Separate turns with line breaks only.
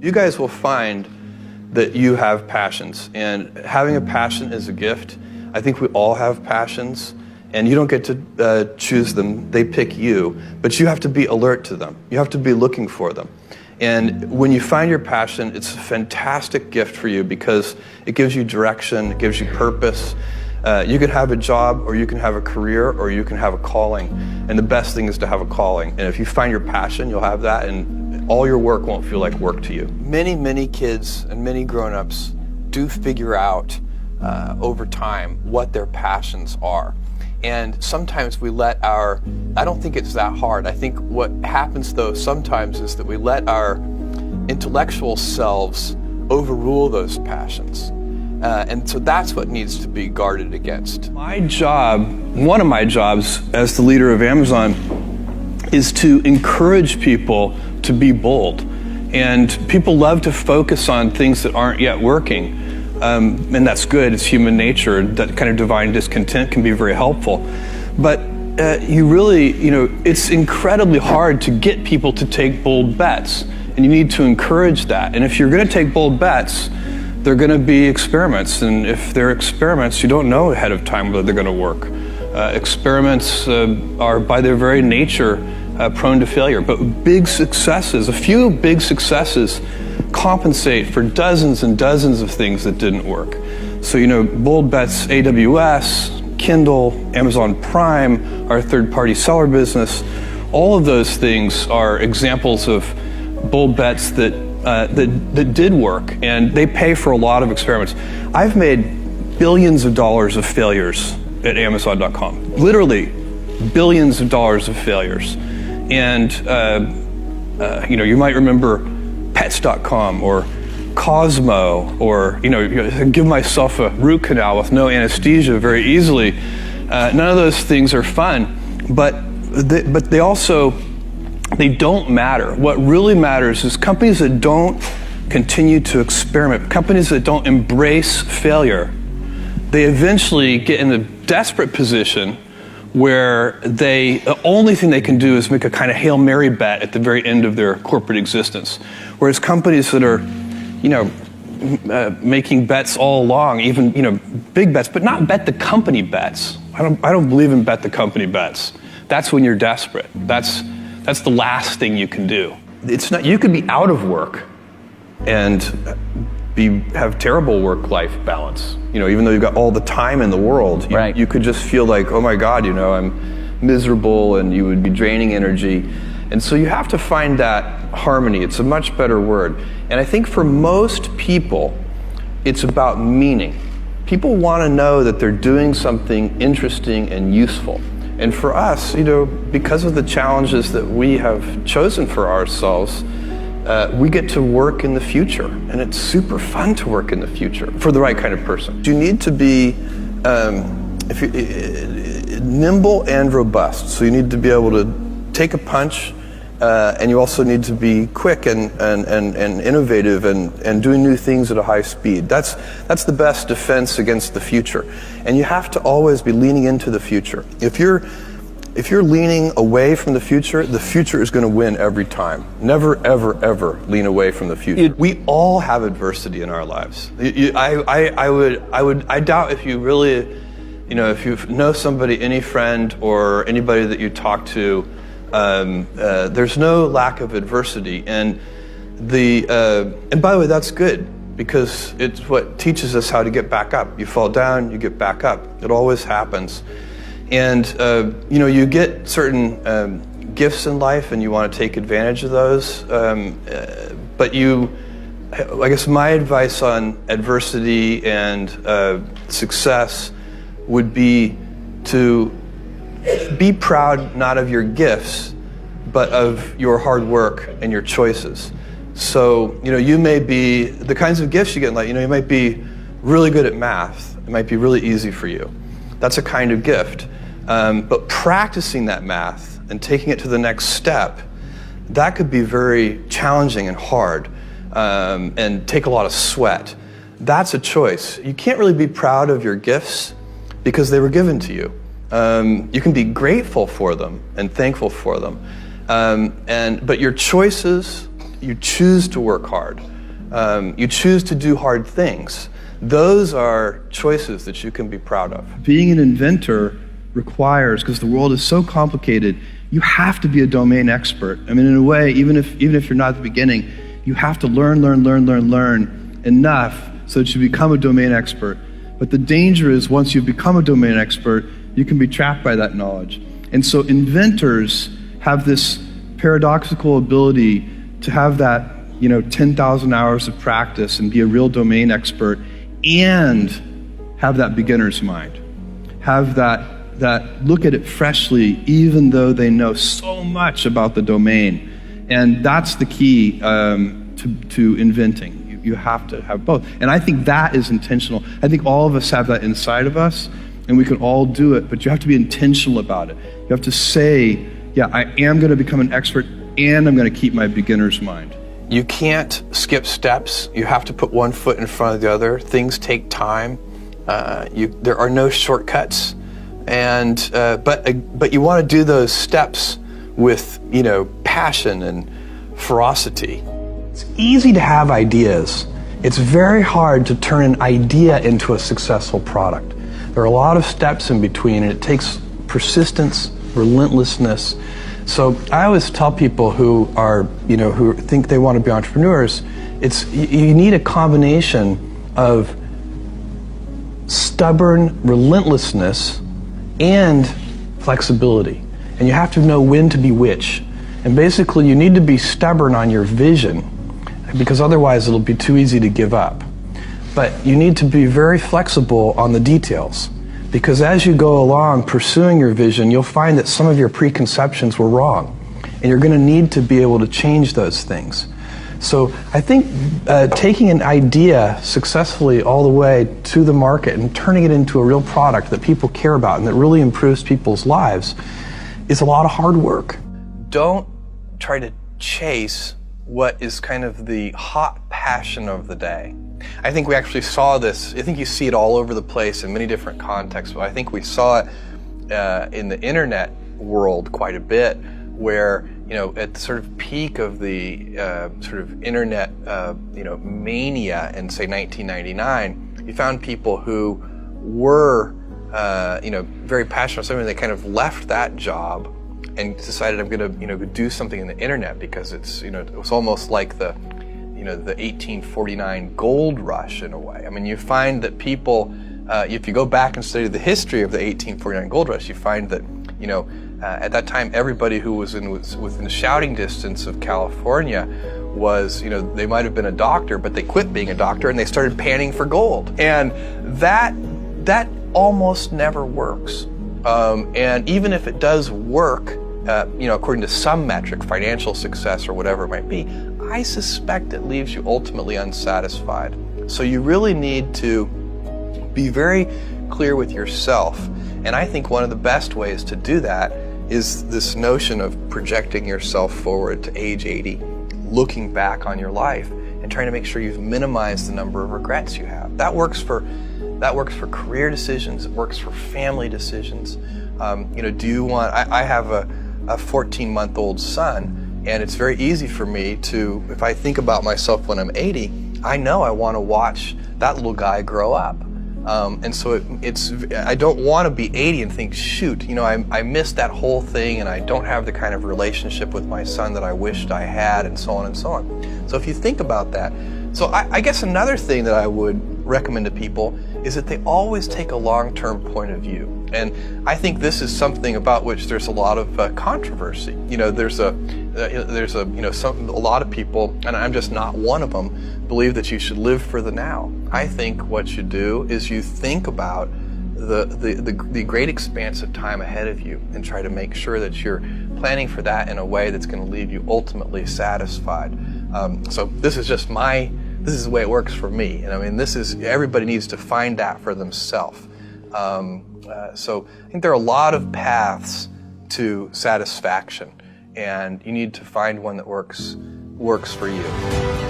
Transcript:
You guys will find that you have passions, and having a passion is a gift. I think we all have passions, and you don't get to choose them. They pick you, but you have to be alert to them. You have to be looking for them. And when you find your passion, it's a fantastic gift for you because it gives you direction, it gives you purpose. You could have a job, or you can have a career, or you can have a calling. And the best thing is to have a calling. And if you find your passion, you'll have that, and all your work won't feel like work to you. Many kids and many grown-ups do figure out over time what their passions are. And sometimes we let I don't think it's that hard. I think what happens though sometimes is that we let our intellectual selves overrule those passions. And so that's what needs to be guarded against. My job, one of my jobs as the leader of Amazon, is to encourage people to be bold. And people love to focus on things that aren't yet working. And that's good, it's human nature. That kind of divine discontent can be very helpful. But it's incredibly hard to get people to take bold bets. And you need to encourage that. And if you're gonna take bold bets, they're gonna be experiments. And if they're experiments, you don't know ahead of time whether they're gonna work. Experiments are by their very nature prone to failure. But a few big successes compensate for dozens and dozens of things that didn't work. So, bold bets, AWS, Kindle, Amazon Prime, our third-party seller business, all of those things are examples of bold bets that did work, and they pay for a lot of experiments. I've made billions of dollars of failures at Amazon.com, literally billions of dollars of failures. And, you might remember Pets.com or Cosmo, or give myself a root canal with no anesthesia very easily. None of those things are fun, but they don't matter. What really matters is companies that don't continue to experiment, companies that don't embrace failure. They eventually get in a desperate position where the only thing they can do is make a kind of Hail Mary bet at the very end of their corporate existence. Whereas companies that are, making bets all along, even, big bets, but not bet the company bets. I don't believe in bet the company bets. That's when you're desperate. That's the last thing you can do. It's not, you could be out of work and have terrible work-life balance. Even though you've got all the time in the world,
right.
You could just feel like, oh my God, I'm miserable, and you would be draining energy. And so you have to find that harmony. It's a much better word. And I think for most people, it's about meaning. People want to know that they're doing something interesting and useful. And for us, because of the challenges that we have chosen for ourselves, we get to work in the future, and it's super fun to work in the future for the right kind of person. You need to be nimble and robust. So you need to be able to take a punch, and you also need to be quick and innovative and doing new things at a high speed. That's the best defense against the future. And you have to always be leaning into the future. If you're leaning away from the future is going to win every time. Never, ever, ever lean away from the future. We all have adversity in our lives. I doubt if you really, if you know somebody, any friend or anybody that you talk to, there's no lack of adversity. And by the way, that's good, because it's what teaches us how to get back up. You fall down, you get back up. It always happens. And you get certain gifts in life, and you want to take advantage of those. But I guess my advice on adversity and success would be to be proud not of your gifts, but of your hard work and your choices. So you may be the kinds of gifts you get in life. You might be really good at math. It might be really easy for you. That's a kind of gift. But practicing that math and taking it to the next step, that could be very challenging and hard, and take a lot of sweat. That's a choice. You can't really be proud of your gifts because they were given to you. You can be grateful for them and thankful for them. But your choices you choose to work hard. You choose to do hard things. Those are choices that you can be proud of. Being an inventor requires, because the world is so complicated, you have to be a domain expert. I mean, in a way, even if you're not at the beginning, you have to learn enough so that you become a domain expert. But the danger is once you become a domain expert, you can be trapped by that knowledge. And so inventors have this paradoxical ability to have that 10,000 hours of practice and be a real domain expert and have that beginner's mind. Have that look at it freshly, even though they know so much about the domain. And that's the key to inventing. You have to have both. And I think that is intentional. I think all of us have that inside of us, and we can all do it, but you have to be intentional about it. You have to say, yeah, I am going to become an expert, and I'm going to keep my beginner's mind. You can't skip steps. You have to put one foot in front of the other. Things take time. There are no shortcuts, and but you want to do those steps with passion and ferocity. It's easy to have ideas. It's very hard to turn an idea into a successful product. There are a lot of steps in between, and it takes persistence, relentlessness. So I always tell people who think they want to be entrepreneurs, you need a combination of stubborn relentlessness and flexibility. And you have to know when to be which. And basically you need to be stubborn on your vision, because otherwise it'll be too easy to give up. But you need to be very flexible on the details, because as you go along pursuing your vision, you'll find that some of your preconceptions were wrong, and you're going to need to be able to change those things. So I think taking an idea successfully all the way to the market and turning it into a real product that people care about and that really improves people's lives is a lot of hard work. Don't try to chase what is kind of the hot passion of the day. I think we actually saw this, I think you see it all over the place in many different contexts, but I think we saw it in the internet world quite a bit, where at the sort of peak of the sort of internet mania in say 1999, you found people who were very passionate about something. They kind of left that job and decided, I'm going to do something in the internet, because it's it was almost like the 1849 gold rush in a way. I mean, you find that people, if you go back and study the history of the 1849 gold rush, you find that at that time everybody who was within shouting distance of California was, they might have been a doctor, but they quit being a doctor and they started panning for gold. And that almost never works. And even if it does work, according to some metric, financial success or whatever it might be, I suspect it leaves you ultimately unsatisfied. So you really need to be very clear with yourself. And I think one of the best ways to do that is this notion of projecting yourself forward to age 80, looking back on your life and trying to make sure you've minimized the number of regrets you have. That works for career decisions. It works for family decisions. Do you want? I have a 14-month-old son, and it's very easy for me to, if I think about myself when I'm 80, I know I want to watch that little guy grow up. And so I don't want to be 80 and think, shoot, I missed that whole thing, and I don't have the kind of relationship with my son that I wished I had, and so on and so on. So if you think about that, so I guess another thing that I would recommend to people is that they always take a long-term point of view. And I think this is something about which there's a lot of controversy. There's a lot of people, and I'm just not one of them, believe that you should live for the now. I think what you do is you think about the great expanse of time ahead of you and try to make sure that you're planning for that in a way that's going to leave you ultimately satisfied. So this is the way it works for me. And I mean, everybody needs to find that for themselves. So I think there are a lot of paths to satisfaction, and you need to find one that works for you.